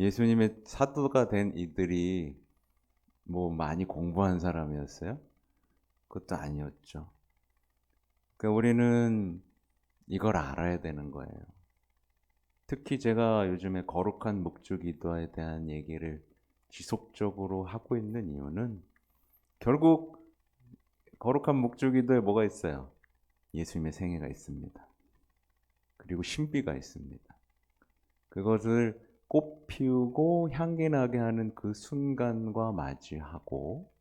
예수님의 사도가 된 이들이 뭐 많이 공부한 사람이었어요? 그것도 아니었죠. 그러니까 우리는 이걸 알아야 되는 거예요. 특히 제가 요즘에 거룩한 묵주기도에 대한 얘기를 지속적으로 하고 있는 이유는 결국 거룩한 묵주기도에 뭐가 있어요? 예수님의 생애가 있습니다. 그리고 신비가 있습니다. 그것을 꽃 피우고 향기 나게 하는 그 순간과 맞이하고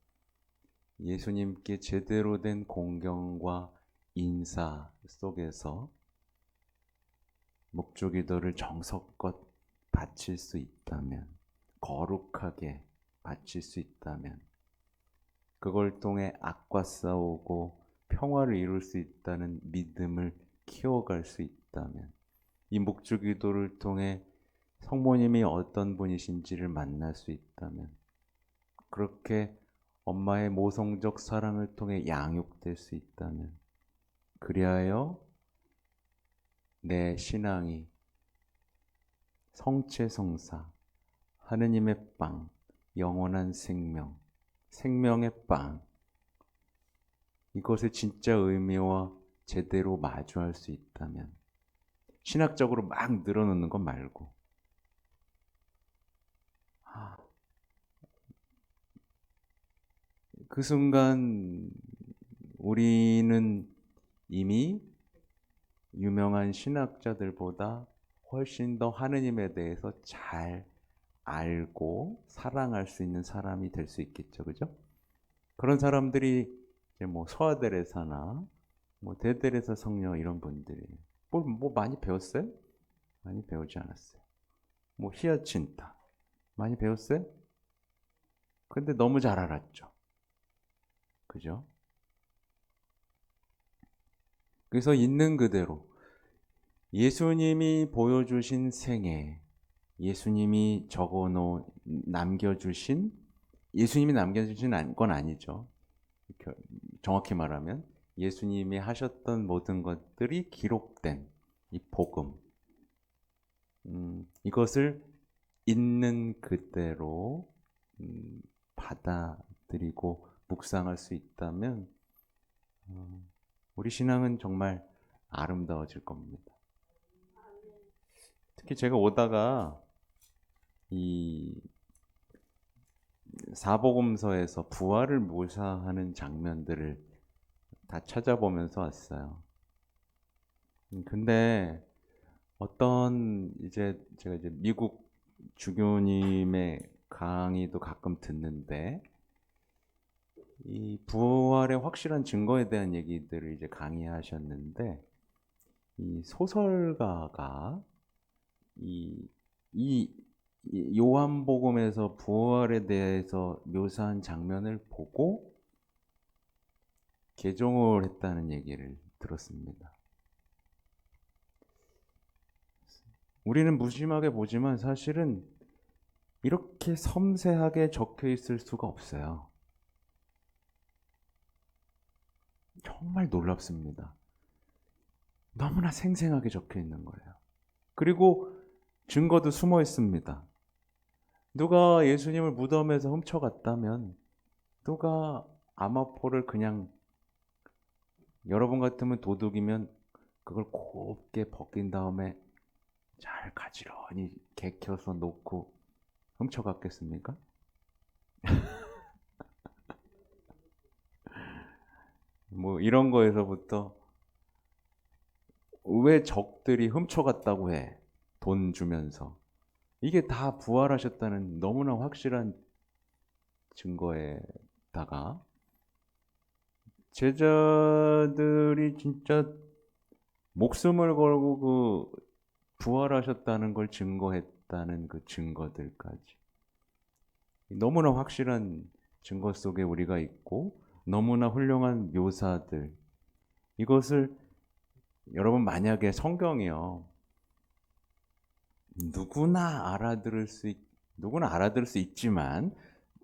예수님께 제대로 된 공경과 인사 속에서 묵주기도를 정성껏 바칠 수 있다면, 거룩하게 바칠 수 있다면, 그걸 통해 악과 싸우고 평화를 이룰 수 있다는 믿음을 키워갈 수 있다면, 이 묵주기도를 통해 성모님이 어떤 분이신지를 만날 수 있다면, 그렇게 엄마의 모성적 사랑을 통해 양육될 수 있다면, 그리하여 내 신앙이 성체성사, 하느님의 빵, 영원한 생명, 생명의 빵, 이것의 진짜 의미와 제대로 마주할 수 있다면, 신학적으로 막 늘어놓는 것 말고, 그 순간 우리는 이미 유명한 신학자들보다 훨씬 더 하느님에 대해서 잘 알고 사랑할 수 있는 사람이 될 수 있겠죠, 그죠? 그런 사람들이 이제 뭐 소아데레사나 뭐 대데레사 성녀 이런 분들이 뭐 많이 배웠어요? 많이 배우지 않았어요. 뭐 히아친타 많이 배웠어요? 근데 너무 잘 알았죠, 그죠? 그래서 있는 그대로 예수님이 보여주신 생애, 예수님이 남겨주신, 예수님이 남겨주신 건 아니죠. 정확히 말하면 예수님이 하셨던 모든 것들이 기록된 이 복음, 이것을 있는 그대로 받아들이고 묵상할 수 있다면 우리 신앙은 정말 아름다워질 겁니다. 특히 제가 오다가 이 사복음서에서 부활을 묘사하는 장면들을 다 찾아보면서 왔어요. 근데 어떤 제가 이제 미국 주교님의 강의도 가끔 듣는데 이 부활의 확실한 증거에 대한 얘기들을 이제 강의하셨는데 이 소설가가 이, 이 요한복음에서 부활에 대해서 묘사한 장면을 보고 개종을 했다는 얘기를 들었습니다. 우리는 무심하게 보지만 사실은 이렇게 섬세하게 적혀 있을 수가 없어요. 정말 놀랍습니다. 너무나 생생하게 적혀 있는 거예요. 그리고 증거도 숨어 있습니다. 누가 예수님을 무덤에서 훔쳐갔다면 누가 아마포를 그냥 여러분 같으면 도둑이면 그걸 곱게 벗긴 다음에 잘 가지런히 개켜서 놓고 훔쳐갔겠습니까? 뭐 이런 거에서부터 왜 적들이 훔쳐갔다고 해? 돈 주면서. 이게 다 부활하셨다는 너무나 확실한 증거에다가 제자들이 진짜 목숨을 걸고 그 부활하셨다는 걸 증거했다는 그 증거들까지 너무나 확실한 증거 속에 우리가 있고 너무나 훌륭한 묘사들 이것을 여러분 만약에 성경이요 누구나 알아들을 수 있지만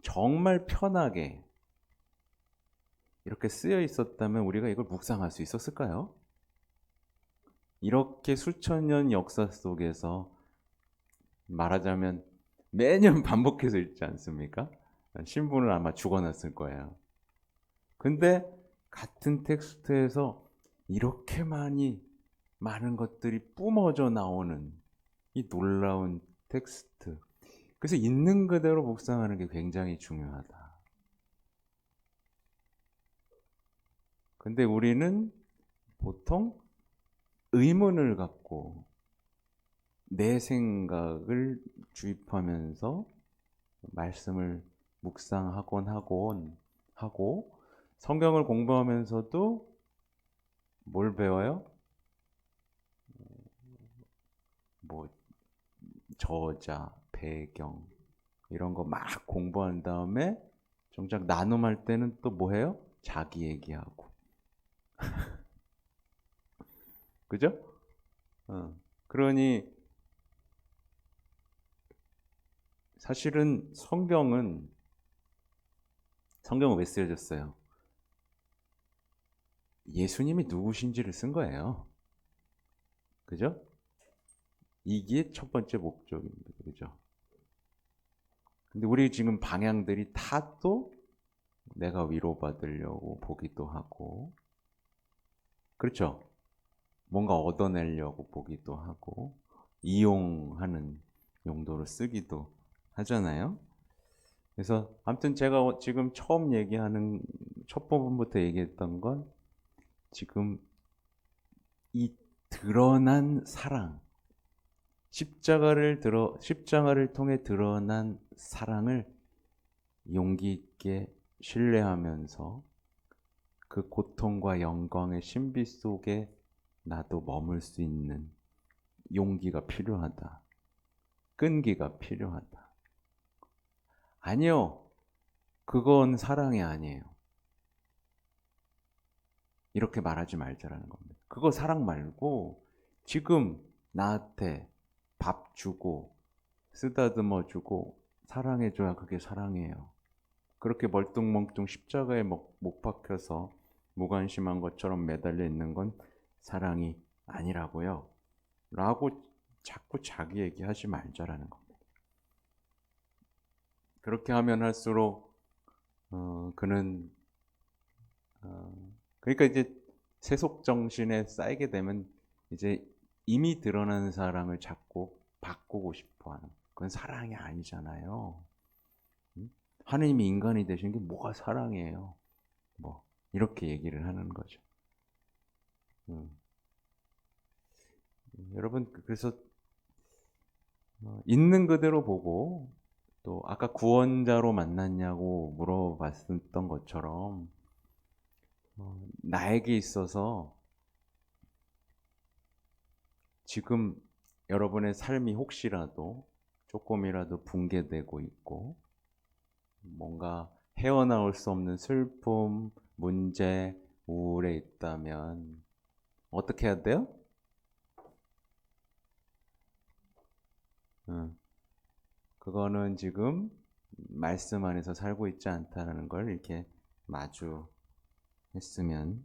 정말 편하게 이렇게 쓰여 있었다면 우리가 이걸 묵상할 수 있었을까요? 이렇게 수천 년 역사 속에서 말하자면 매년 반복해서 읽지 않습니까? 신분을 아마 죽어놨을 거예요. 근데 같은 텍스트에서 이렇게 많은 것들이 뿜어져 나오는 이 놀라운 텍스트. 그래서 있는 그대로 묵상하는 게 굉장히 중요하다. 근데 우리는 보통 의문을 갖고 내 생각을 주입하면서 말씀을 묵상하곤 하고 성경을 공부하면서도 뭘 배워요? 뭐 저자, 배경 이런 거 막 공부한 다음에 정작 나눔할 때는 또 뭐 해요? 자기 얘기하고. 그죠? 그러니 사실은 성경은 왜 쓰여졌어요? 예수님이 누구신지를 쓴 거예요. 그죠? 이게 첫 번째 목적입니다. 그죠? 근데 우리 지금 방향들이 다 또 내가 위로받으려고 보기도 하고, 그렇죠? 뭔가 얻어내려고 보기도 하고, 이용하는 용도로 쓰기도 하잖아요. 그래서 아무튼 제가 지금 처음 얘기하는 첫 부분부터 얘기했던 건 지금 이 드러난 사랑, 십자가를 통해 드러난 사랑을 용기 있게 신뢰하면서 그 고통과 영광의 신비 속에 나도 머물 수 있는 용기가 필요하다. 끈기가 필요하다. 아니요. 그건 사랑이 아니에요. 이렇게 말하지 말자라는 겁니다. 그거 사랑 말고 지금 나한테 밥 주고 쓰다듬어 주고 사랑해 줘야 그게 사랑이에요. 그렇게 멀뚱멀뚱 십자가에 못 박혀서 무관심한 것처럼 매달려 있는 건 사랑이 아니라고요. 라고 자꾸 자기 얘기하지 말자라는 겁니다. 그렇게 하면 할수록 그는 그러니까 이제 세속 정신에 쌓이게 되면 이제 이미 드러난 사랑을 자꾸 바꾸고 싶어하는 그건 사랑이 아니잖아요. 하느님이 인간이 되신 게 뭐가 사랑이에요? 뭐 이렇게 얘기를 하는 거죠. 여러분 그래서 있는 그대로 보고 또 아까 구원자로 만났냐고 물어봤던 것처럼 나에게 있어서 지금 여러분의 삶이 혹시라도 조금이라도 붕괴되고 있고 뭔가 헤어나올 수 없는 슬픔, 문제, 우울에 있다면 어떻게 해야 돼요? 그거는 지금 말씀 안에서 살고 있지 않다는 걸 이렇게 마주했으면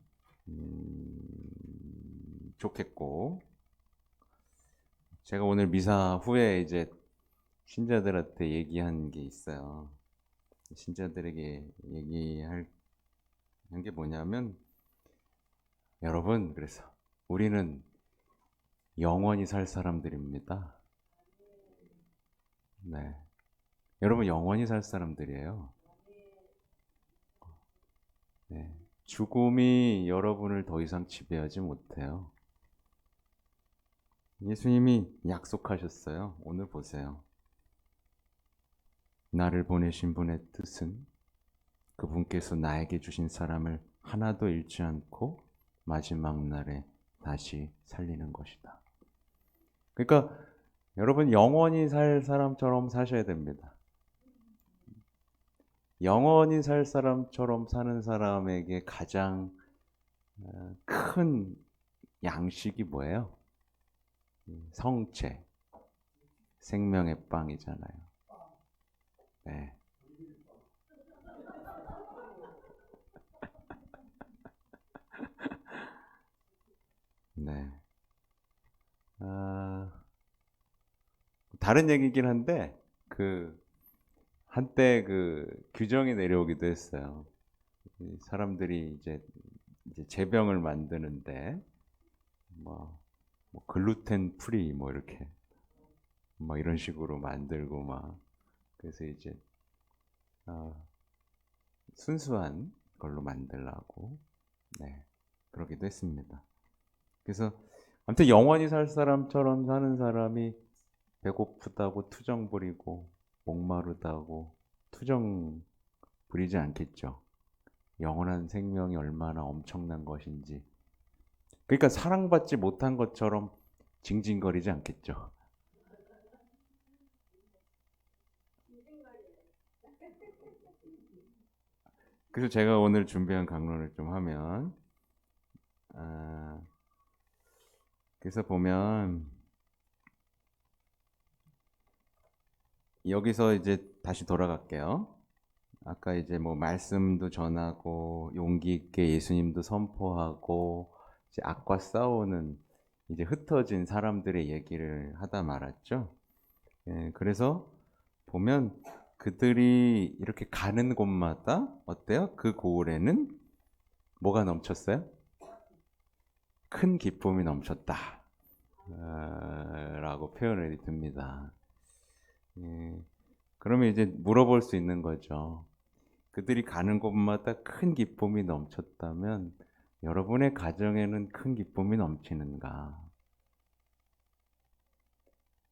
좋겠고 제가 오늘 미사 후에 이제 신자들한테 얘기한 게 있어요. 신자들에게 얘기할 게 뭐냐면 여러분 그래서 우리는 영원히 살 사람들입니다. 네. 여러분 영원히 살 사람들이에요. 네. 죽음이 여러분을 더 이상 지배하지 못해요. 예수님이 약속하셨어요. 오늘 보세요. 나를 보내신 분의 뜻은 그분께서 나에게 주신 사람을 하나도 잃지 않고 마지막 날에 다시 살리는 것이다. 그러니까 여러분 영원히 살 사람처럼 사셔야 됩니다. 영원히 살 사람처럼 사는 사람에게 가장 큰 양식이 뭐예요? 성체, 생명의 빵이잖아요. 네. 네. 다른 얘기긴 한데 그 한때 그 규정이 내려오기도 했어요. 이 사람들이 이제 제병을 만드는데 뭐, 뭐 글루텐 프리 뭐 이렇게 뭐 이런 식으로 만들고 막 그래서 이제 어, 순수한 걸로 만들라고 네 그러기도 했습니다. 그래서 아무튼 영원히 살 사람처럼 사는 사람이 배고프다고 투정 부리고 목마르다고 투정 부리지 않겠죠. 영원한 생명이 얼마나 엄청난 것인지. 그러니까 사랑받지 못한 것처럼 징징거리지 않겠죠. 그래서 제가 오늘 준비한 강론을 좀 하면, 아, 그래서 보면 여기서 이제 다시 돌아갈게요. 아까 이제 뭐 말씀도 전하고 용기 있게 예수님도 선포하고 이제 악과 싸우는 이제 흩어진 사람들의 얘기를 하다 말았죠. 예, 그래서 보면 그들이 이렇게 가는 곳마다 어때요? 그 고을에는 뭐가 넘쳤어요? 큰 기쁨이 넘쳤다. 라고 표현을 듭니다. 예, 그러면 이제 물어볼 수 있는 거죠. 그들이 가는 곳마다 큰 기쁨이 넘쳤다면 여러분의 가정에는 큰 기쁨이 넘치는가?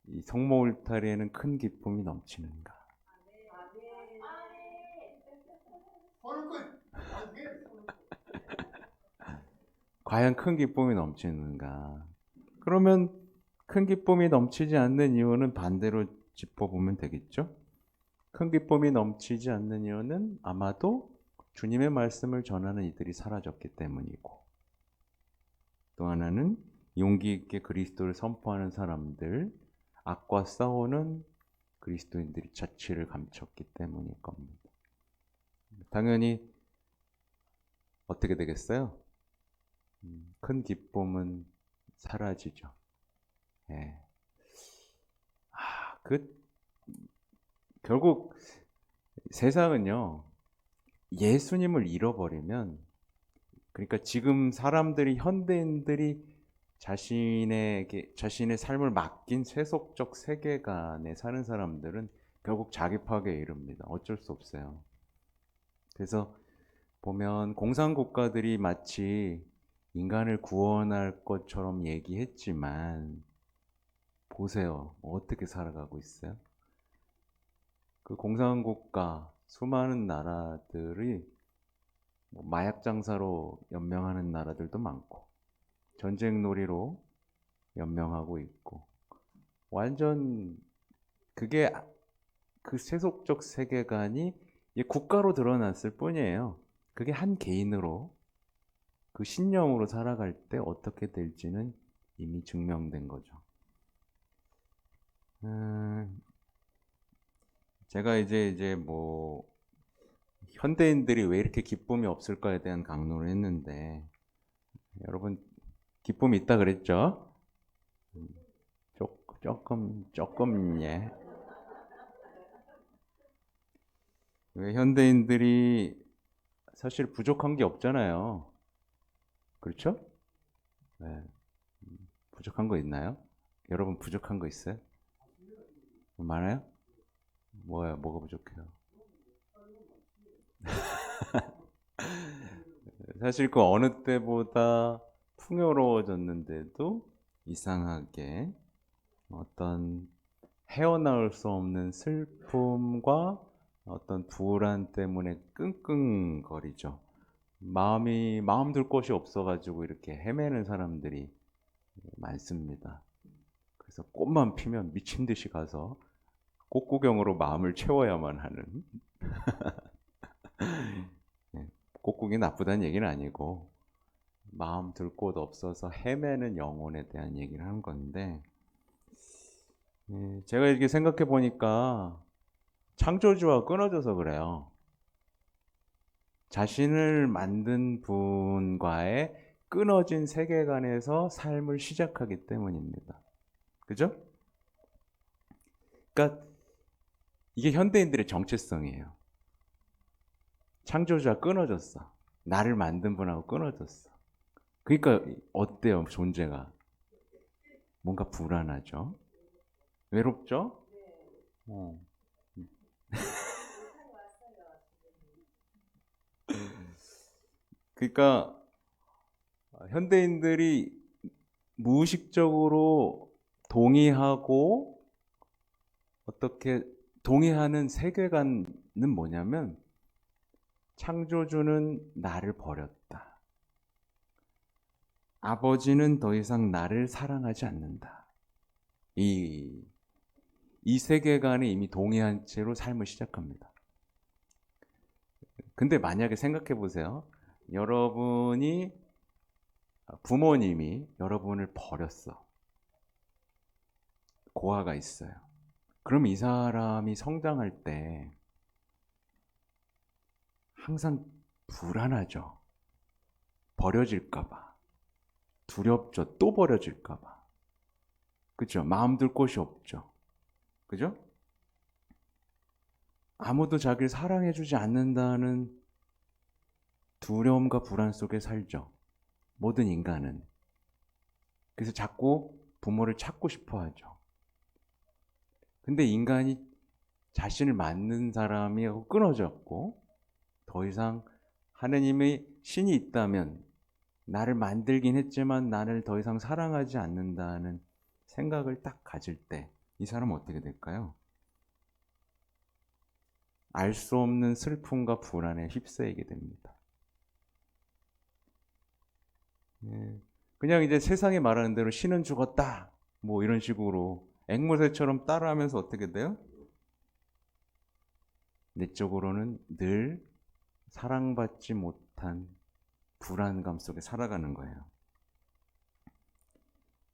이 성모 울타리에는 큰 기쁨이 넘치는가? 과연 큰 기쁨이 넘치는가? 그러면 큰 기쁨이 넘치지 않는 이유는 반대로 짚어보면 되겠죠? 큰 기쁨이 넘치지 않는 이유는 아마도 주님의 말씀을 전하는 이들이 사라졌기 때문이고, 또 하나는 용기 있게 그리스도를 선포하는 사람들, 악과 싸우는 그리스도인들이 자취를 감췄기 때문일 겁니다. 당연히 어떻게 되겠어요? 큰 기쁨은 사라지죠. 예. 그 결국 세상은요, 예수님을 잃어버리면, 그러니까 지금 사람들이, 현대인들이 자신의 삶을 맡긴 세속적 세계관에 사는 사람들은 결국 자기 파괴에 이릅니다. 어쩔 수 없어요. 그래서 보면 공산국가들이 마치 인간을 구원할 것처럼 얘기했지만, 보세요. 어떻게 살아가고 있어요? 그 공산국가, 수많은 나라들이 뭐 마약 장사로 연명하는 나라들도 많고, 전쟁 놀이로 연명하고 있고, 완전 그게 그 세속적 세계관이 국가로 드러났을 뿐이에요. 그게 한 개인으로 그 신념으로 살아갈 때 어떻게 될지는 이미 증명된 거죠. 제가 이제 뭐 현대인들이 왜 이렇게 기쁨이 없을까에 대한 강론을 했는데, 여러분 기쁨이 있다 그랬죠? 조금 예. 왜 현대인들이 사실 부족한 게 없잖아요. 그렇죠? 네. 부족한 거 있나요? 여러분 부족한 거 있어요? 많아요? 뭐가 부족해요? 사실 그 어느 때보다 풍요로워졌는데도 이상하게 어떤 헤어나올 수 없는 슬픔과 어떤 불안 때문에 끙끙거리죠. 마음 둘 곳이 없어가지고 이렇게 헤매는 사람들이 많습니다. 그래서 꽃만 피면 미친 듯이 가서 꽃 구경으로 마음을 채워야만 하는. 예, 꽃 구경이 나쁘다는 얘기는 아니고 마음 둘 곳 없어서 헤매는 영혼에 대한 얘기를 하는 건데, 제가 이렇게 생각해 보니까 창조주와 끊어져서 그래요. 자신을 만든 분과의 끊어진 세계관에서 삶을 시작하기 때문입니다. 그죠? 그러니까 이게 현대인들의 정체성이에요. 창조주와 끊어졌어. 나를 만든 분하고 끊어졌어. 그러니까 어때요? 존재가 뭔가 불안하죠. 외롭죠? 어. 그러니까 현대인들이 무의식적으로 동의하고 어떻게 동의하는 세계관은 뭐냐면 창조주는 나를 버렸다. 아버지는 더 이상 나를 사랑하지 않는다. 이 세계관에 이미 동의한 채로 삶을 시작합니다. 근데 만약에 생각해 보세요. 여러분이 부모님이 여러분을 버렸어. 고아가 있어요. 그럼 이 사람이 성장할 때 항상 불안하죠. 버려질까봐. 두렵죠. 또 버려질까봐. 그죠? 마음 둘 곳이 없죠. 그죠? 아무도 자기를 사랑해주지 않는다는 두려움과 불안 속에 살죠. 모든 인간은. 그래서 자꾸 부모를 찾고 싶어 하죠. 근데 인간이 자신을 맞는 사람이 끊어졌고 더 이상 하느님의 신이 있다면 나를 만들긴 했지만 나를 더 이상 사랑하지 않는다는 생각을 딱 가질 때 이 사람은 어떻게 될까요? 알 수 없는 슬픔과 불안에 휩싸이게 됩니다. 그냥 이제 세상이 말하는 대로 신은 죽었다 뭐 이런 식으로 앵무새처럼 따라하면서 어떻게 돼요? 내적으로는 늘 사랑받지 못한 불안감 속에 살아가는 거예요.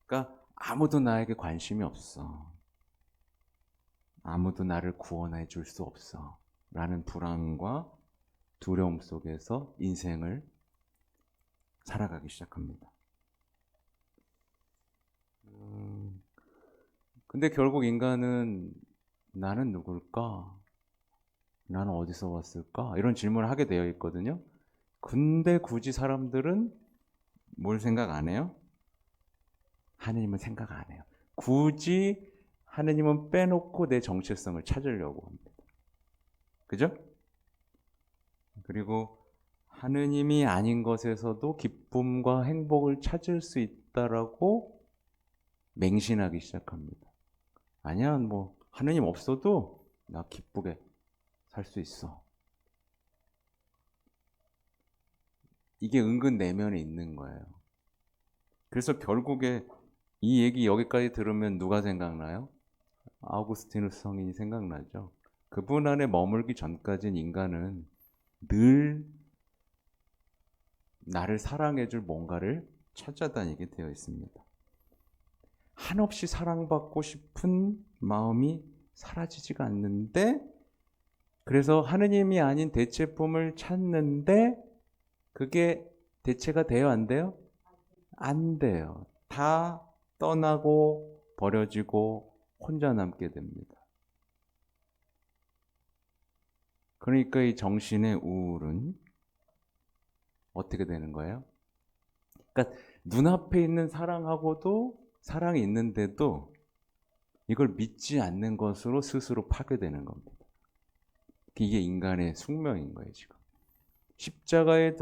그러니까 아무도 나에게 관심이 없어. 아무도 나를 구원해 줄 수 없어. 라는 불안과 두려움 속에서 인생을 살아가기 시작합니다. 근데 결국 인간은 나는 누굴까? 나는 어디서 왔을까? 이런 질문을 하게 되어 있거든요. 근데 굳이 사람들은 뭘 생각 안 해요? 하느님은 생각 안 해요. 굳이 하느님은 빼놓고 내 정체성을 찾으려고 합니다. 그죠? 그리고 하느님이 아닌 것에서도 기쁨과 행복을 찾을 수 있다라고 맹신하기 시작합니다. 아니야, 뭐 하느님 없어도 나 기쁘게 살 수 있어. 이게 은근 내면에 있는 거예요. 그래서 결국에 이 얘기 여기까지 들으면 누가 생각나요? 아우구스티누스 성인이 생각나죠. 그분 안에 머물기 전까지는 인간은 늘 나를 사랑해줄 뭔가를 찾아다니게 되어 있습니다. 한없이 사랑받고 싶은 마음이 사라지지가 않는데, 그래서 하느님이 아닌 대체품을 찾는데 그게 대체가 돼요, 안 돼요? 안 돼요. 다 떠나고 버려지고 혼자 남게 됩니다. 그러니까 이 정신의 우울은 어떻게 되는 거예요? 그러니까 눈앞에 있는 사랑하고도 사랑이 있는데도 이걸 믿지 않는 것으로 스스로 파괴되는 겁니다. 이게 인간의 숙명인 거예요, 지금. 십자가를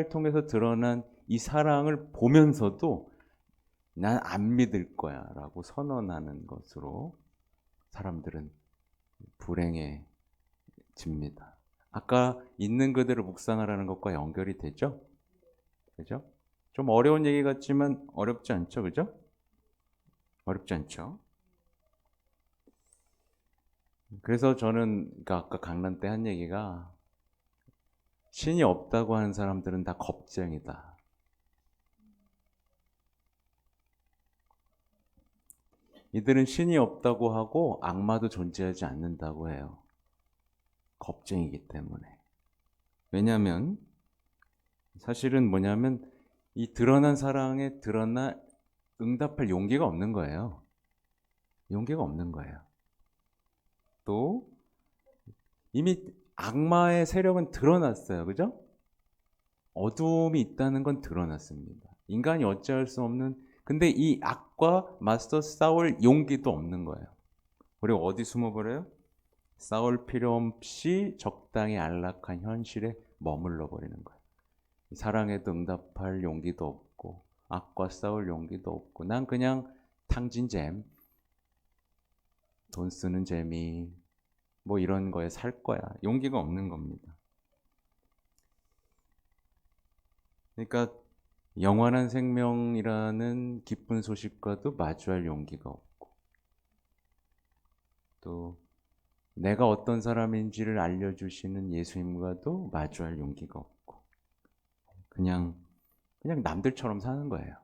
통해서 드러난 이 사랑을 보면서도 난 안 믿을 거야 라고 선언하는 것으로 사람들은 불행해집니다. 아까 있는 그대로 묵상하라는 것과 연결이 되죠? 그죠? 좀 어려운 얘기 같지만 어렵지 않죠? 그죠? 어렵지 않죠? 그래서 저는 그러니까 아까 강란 때 한 얘기가 신이 없다고 하는 사람들은 다 겁쟁이다. 이들은 신이 없다고 하고 악마도 존재하지 않는다고 해요. 겁쟁이기 때문에. 왜냐하면 사실은 뭐냐면 이 드러난 사랑에 응답할 용기가 없는 거예요. 용기가 없는 거예요. 또 이미 악마의 세력은 드러났어요. 그죠? 어두움이 있다는 건 드러났습니다. 인간이 어찌할 수 없는, 근데 이 악과 맞서 싸울 용기도 없는 거예요. 그리고 어디 숨어버려요? 싸울 필요 없이 적당히 안락한 현실에 머물러 버리는 거예요. 사랑에도 응답할 용기도 없고 악과 싸울 용기도 없고 난 그냥 탕진잼, 돈 쓰는 재미, 뭐 이런 거에 살 거야. 용기가 없는 겁니다. 그러니까 영원한 생명이라는 기쁜 소식과도 마주할 용기가 없고, 또 내가 어떤 사람인지를 알려주시는 예수님과도 마주할 용기가 없고, 그냥 남들처럼 사는 거예요.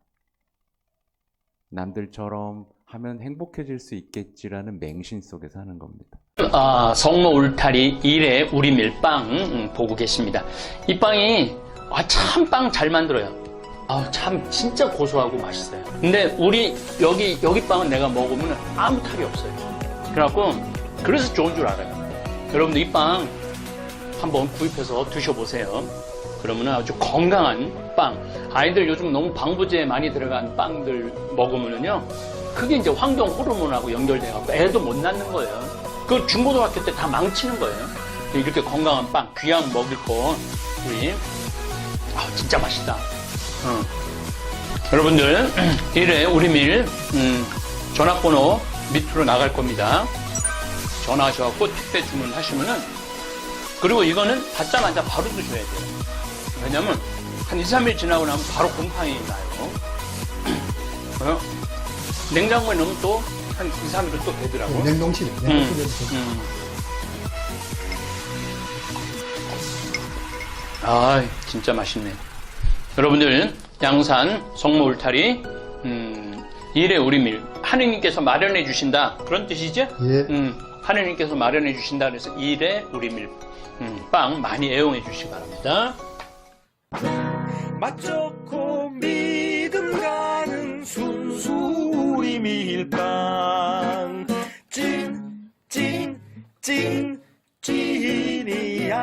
남들처럼 하면 행복해질 수 있겠지라는 맹신 속에 사는 겁니다. 성모 울타리 1회 우리 밀빵 보고 계십니다. 이 빵이 참 빵 잘 만들어요. 참 진짜 고소하고 맛있어요. 근데 우리 여기 빵은 내가 먹으면 아무 탈이 없어요. 그래갖고 그래서 좋은 줄 알아요. 여러분들 이 빵 한번 구입해서 드셔보세요. 그러면 아주 건강한 빵. 아이들 요즘 너무 방부제 많이 들어간 빵들 먹으면요, 그게 이제 황동 호르몬하고 연결돼갖고 애도 못 낳는 거예요. 그 중고등학교 때 다 망치는 거예요. 이렇게 건강한 빵, 귀양 먹을 거 우리 진짜 맛있다. 여러분들 1회 우리밀 전화번호 밑으로 나갈 겁니다. 전화하셔갖고 택배 주문하시면은, 그리고 이거는 받자마자 바로 드셔야 돼요. 왜냐면 한 2, 3일 지나고 나면 바로 곰팡이 나요. 냉장고에 넣으면 또 한 2, 3일은 또 되더라고요. 냉동실에. 진짜 맛있네. 여러분들 양산 성모 울타리 1회 우리밀 하느님께서 마련해 주신다, 그런 뜻이죠? 예. 하느님께서 마련해 주신다 그래서 1회 우리밀 빵 많이 애용해 주시기 바랍니다. 맛 좋고 믿음 가는 순수 우리 밀빵 찐이야.